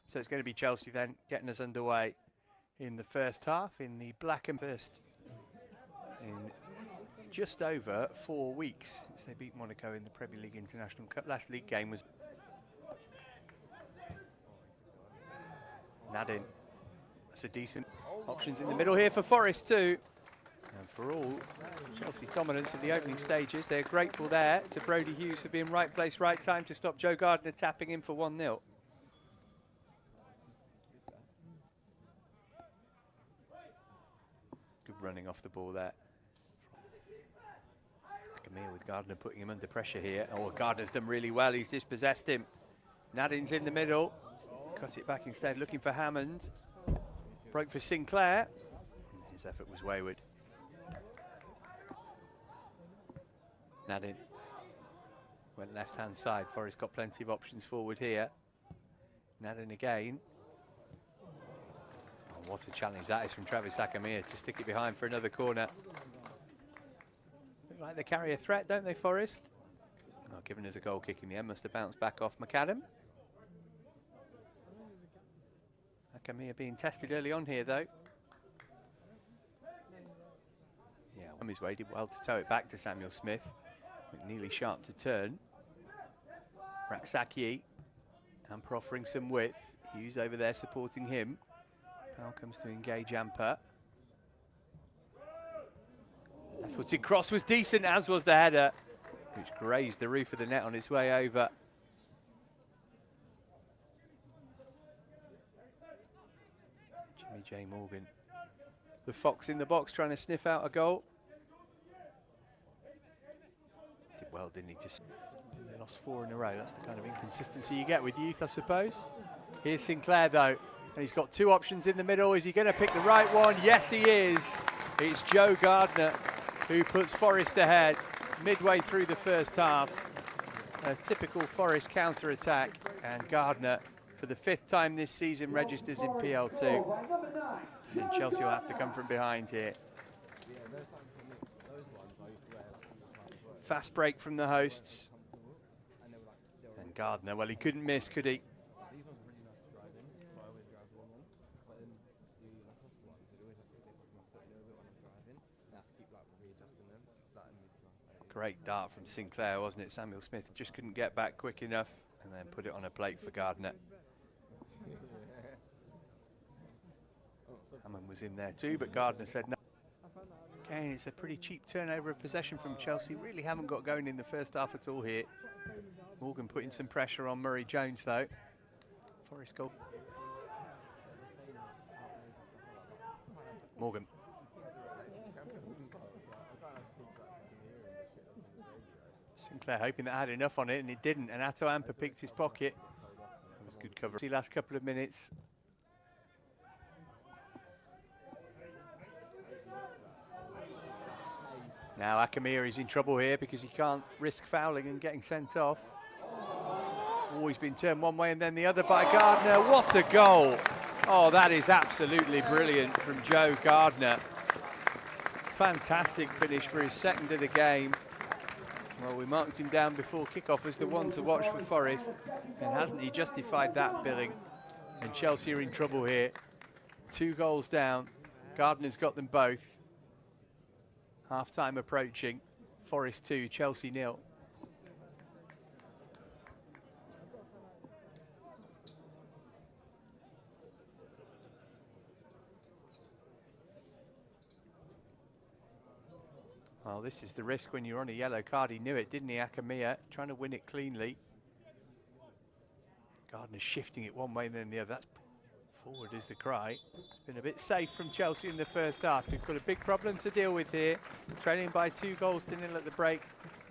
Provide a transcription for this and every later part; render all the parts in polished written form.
So it's going to be Chelsea then getting us underway in the first half in the black and first in just over 4 weeks since they beat Monaco in the Premier League International Cup. Last league game was Nadin. That's a decent options in the middle here for Forest too. And for all Chelsea's dominance in the opening stages, they're grateful there to Brodie Hughes for being right place, right time to stop Joe Gardner tapping in for 1-0. Good running off the ball there. Camille with Gardner putting him under pressure here. Oh, Gardner's done really well. He's dispossessed him. Nadin's in the middle. Cuts it back instead, looking for Hammond. Broke for Sinclair. His effort was wayward. Nadin went left-hand side. Forest got plenty of options forward here. Nadin again. Oh, what a challenge that is from Travis Akamia to stick it behind for another corner. Look like they carry a threat, don't they, Forest? Not giving us a goal kick in the end. Must have bounced back off McAdam. Akamia being tested early on here, though. Yeah, on his way, did well to tow it back to Samuel Smith. McNeely sharp to turn. Raksaki, Amper offering some width. Hughes over there supporting him. Powell comes to engage Amper. Left-footed cross was decent, as was the header, which grazed the roof of the net on its way over. Jimmy J. Morgan, the fox in the box, trying to sniff out a goal. Did well, didn't he? Just they lost 4 in a row. That's the kind of inconsistency you get with youth, I suppose. Here's Sinclair, though, and he's got 2 options in the middle. Is he going to pick the right one? Yes, he is. It's Joe Gardner who puts Forest ahead midway through the first half. A typical Forest counter-attack, and Gardner, for the 5th time this season, registers in PL2. And Chelsea will have to come from behind here. Fast break from the hosts. And Gardner, well, he couldn't miss, could he? Great dart from Sinclair, wasn't it? Samuel Smith just couldn't get back quick enough and then put it on a plate for Gardner. Hammond was in there too, but Gardner said no. Again, it's a pretty cheap turnover of possession from Chelsea. Really haven't got going in the first half at all here. Morgan putting some pressure on Murray Jones though. Forest goal. Morgan. Sinclair hoping that had enough on it, and it didn't, and Atto Amper picked his pocket. That was good cover. The last couple of minutes. Now Akamia is in trouble here because he can't risk fouling and getting sent off. Always been turned one way and then the other by Gardner. What a goal! Oh, that is absolutely brilliant from Joe Gardner. Fantastic finish for his 2nd of the game. Well, we marked him down before kickoff as the one to watch for Forest, and hasn't he justified that billing? And Chelsea are in trouble here. 2 goals down. Gardner's got them both. Half-time approaching. Forest 2, Chelsea 0. Well, this is the risk when you're on a yellow card. He knew it, didn't he, Akamia? Trying to win it cleanly. Gardner shifting it one way and then the other. That's forward is the cry. It's been a bit safe from Chelsea in the first half. We've got a big problem to deal with here. Trailing by 2 goals to 0 at the break.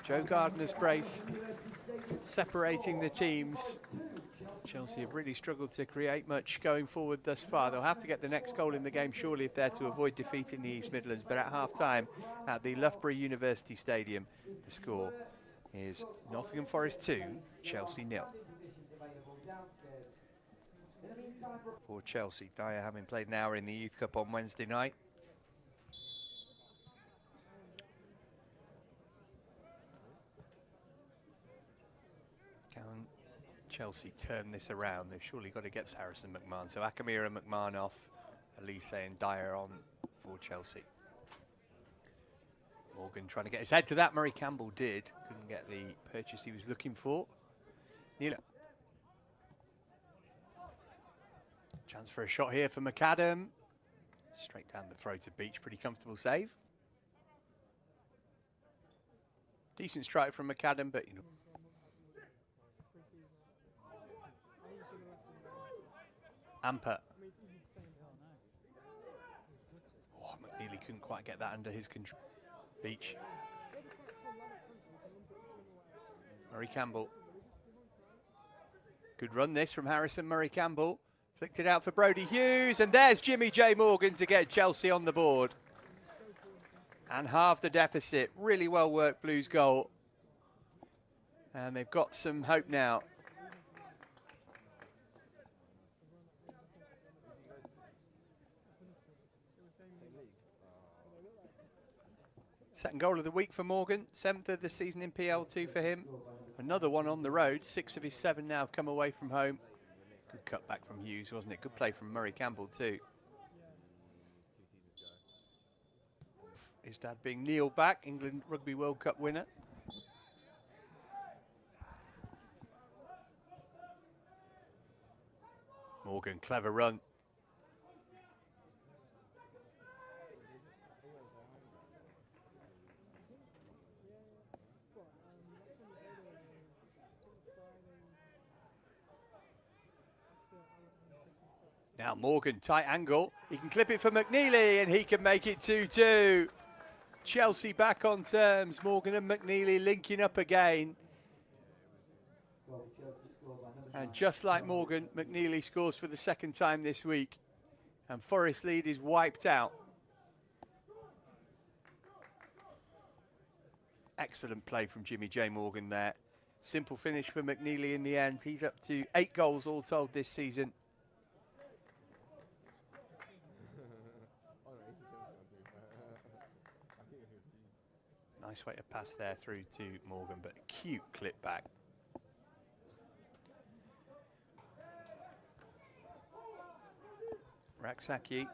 Joe Gardner's brace separating the teams. Chelsea have really struggled to create much going forward thus far. They'll have to get the next goal in the game surely if they're to avoid defeat in the East Midlands. But at half-time at the Loughborough University Stadium, the score is Nottingham Forest 2, Chelsea 0. For Chelsea, Dyer having played an hour in the Youth Cup on Wednesday night. Chelsea turn this around? They've surely got to get Harrison McMahon. So Akamira and McMahon off, Elise and Dyer on for Chelsea. Morgan trying to get his head to that. Murray Campbell did. Couldn't get the purchase he was looking for. Neela. Chance for a shot here for McAdam. Straight down the throat of Beach. Pretty comfortable save. Decent strike from McAdam, but you know. Amper. Oh, McNeely couldn't quite get that under his control. Beach. Murray Campbell. Good run this from Harrison. Murray Campbell flicked it out for Brody Hughes, and there's Jimmy J. Morgan to get Chelsea on the board and halve the deficit. Really well worked Blues goal, and they've got some hope now. Second goal of the week for Morgan, 7th of the season in PL2 for him. Another one on the road, 6 of his 7 now have come away from home. Good cut back from Hughes, wasn't it? Good play from Murray Campbell too. His dad being Neil Back, England Rugby World Cup winner. Morgan, clever run. Now Morgan, tight angle. He can clip it for McNeely and he can make it 2-2. Chelsea back on terms. Morgan and McNeely linking up again. And just like Morgan, McNeely scores for the 2nd time this week. And Forest lead is wiped out. Excellent play from Jimmy J. Morgan there. Simple finish for McNeely in the end. He's up to 8 goals all told this season. Nice way to pass there through to Morgan, but a cute clip back. Raksaki.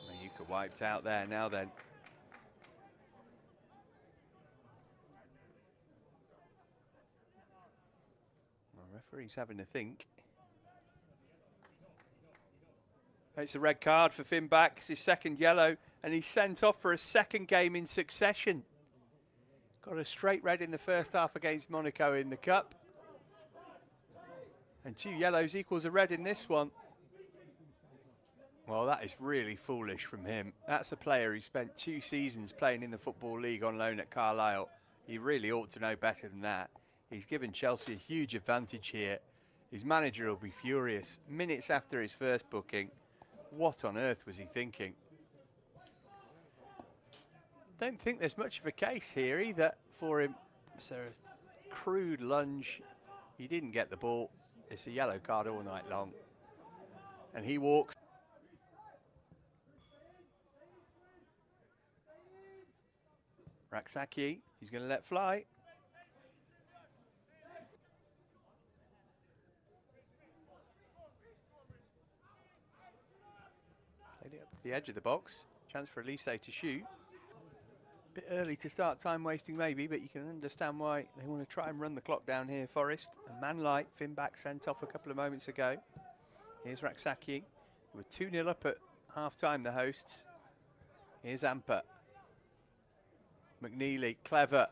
Mayuka wiped out there now then. Well, referee's having a think. It's a red card for Finn Back. It's his 2nd yellow, and he's sent off for a 2nd game in succession. Got a straight red in the first half against Monaco in the Cup. And 2 yellows equals a red in this one. Well, that is really foolish from him. That's a player who spent 2 seasons playing in the Football League on loan at Carlisle. He really ought to know better than that. He's given Chelsea a huge advantage here. His manager will be furious. Minutes after his first booking. What on earth was he thinking? Don't think there's much of a case here either for him. So a crude lunge. He didn't get the ball. It's a yellow card all night long. And he walks. Raksaki, he's going to let fly. Played it up to the edge of the box. Chance for Elise to shoot. Bit early to start time wasting maybe, but you can understand why they want to try and run the clock down here, Forest. A man like Finn Back sent off a couple of moments ago. Here's Raksaki. We're 2-0 up at half-time, the hosts. Here's Amper. McNeely, clever.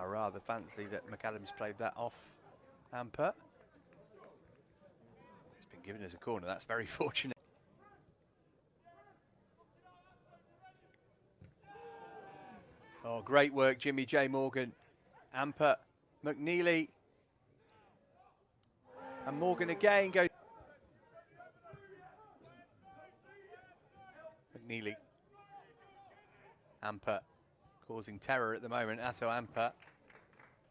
Rather fancy that McAdams played that off Amper. It's been given as a corner. That's very fortunate. Oh, great work, Jimmy J. Morgan. Amper, McNeely. And Morgan again goes. McNeely. Amper causing terror at the moment. Atto Amper.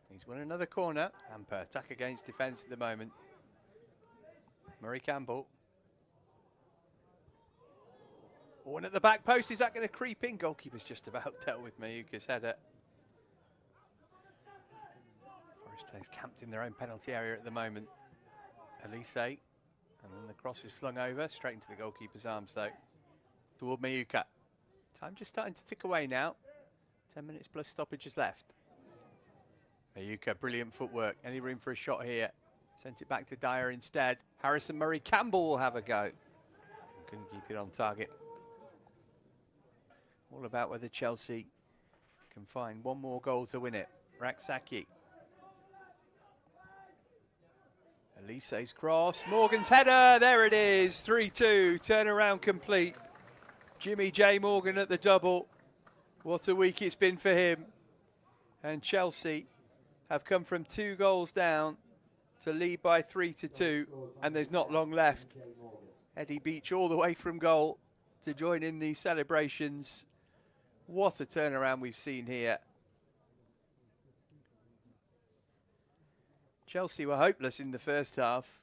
He's won another corner. Amper attack against defence at the moment. Murray Campbell. Oh, and at the back post, is that going to creep in? Goalkeeper's just about dealt with Mayuka's header. Players camped in their own penalty area at the moment. Elise, and then the cross is slung over, straight into the goalkeeper's arms though, toward Mayuka. Time just starting to tick away now. 10 minutes plus stoppages left. Mayuka, brilliant footwork. Any room for a shot here? Sent it back to Dyer instead. Harrison Murray-Campbell will have a go. Couldn't keep it on target. All about whether Chelsea can find one more goal to win it. Raksaki. Elise's cross. Morgan's header. There it is. 3-2. Turnaround complete. Jimmy J. Morgan at the double. What a week it's been for him. And Chelsea have come from 2 goals down to lead by 3-2. And there's not long left. Eddie Beach all the way from goal to join in the celebrations. What a turnaround we've seen here. Chelsea were hopeless in the first half.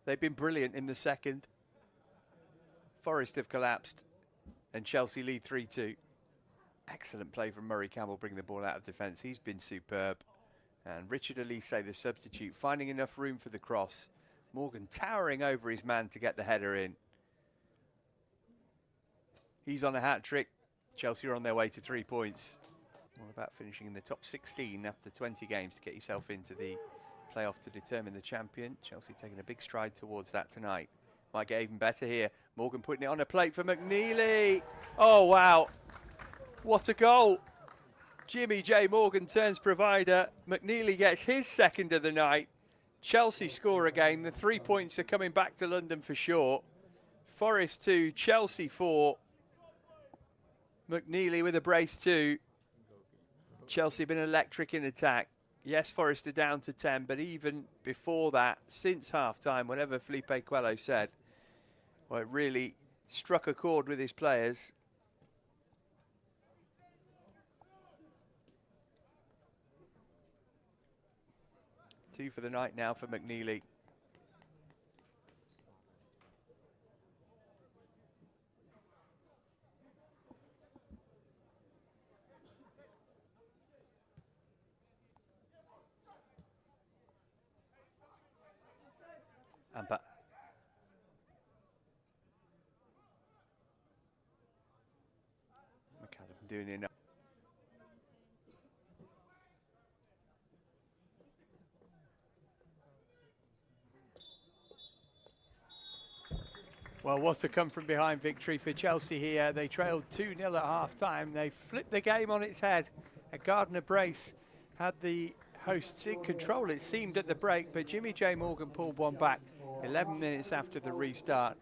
They've been brilliant in the second. Forest have collapsed and Chelsea lead 3-2. Excellent play from Murray-Campbell, bringing the ball out of defence. He's been superb. And Richard Elise, the substitute, finding enough room for the cross. Morgan towering over his man to get the header in. He's on a hat-trick. Chelsea are on their way to 3 points. All about finishing in the top 16 after 20 games to get yourself into the playoff to determine the champion. Chelsea taking a big stride towards that tonight. Might get even better here. Morgan putting it on a plate for McNeely. Oh, wow. What a goal. Jimmy J. Morgan turns provider. McNeely gets his second of the night. Chelsea score again. The 3 points are coming back to London for sure. Forest 2, Chelsea 4. McNeely with a brace 2. Chelsea been electric in attack. Yes, Forest are down to 10, but even before that, since half-time, whatever Felipe Coelho said, well, it really struck a chord with his players. Two for the night now for McNeely. And back. McAdam doing enough. Well, what a come from behind victory for Chelsea here. They trailed 2-0 at half-time. They flipped the game on its head. A Gardner brace had the hosts in control, it seemed, at the break, but Jimmy J. Morgan pulled one back 11 minutes after the restart.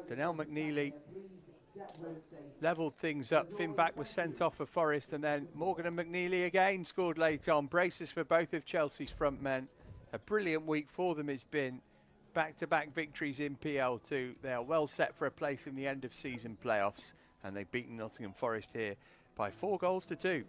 Donnell McNeely levelled things up. Finback was sent off for Forest, and then Morgan and McNeely again scored late on. Braces for both of Chelsea's front men. A brilliant week for them it's been. Back-to-back victories in PL2. They are well set for a place in the end of season playoffs, and they've beaten Nottingham Forest here by 4 goals to 2.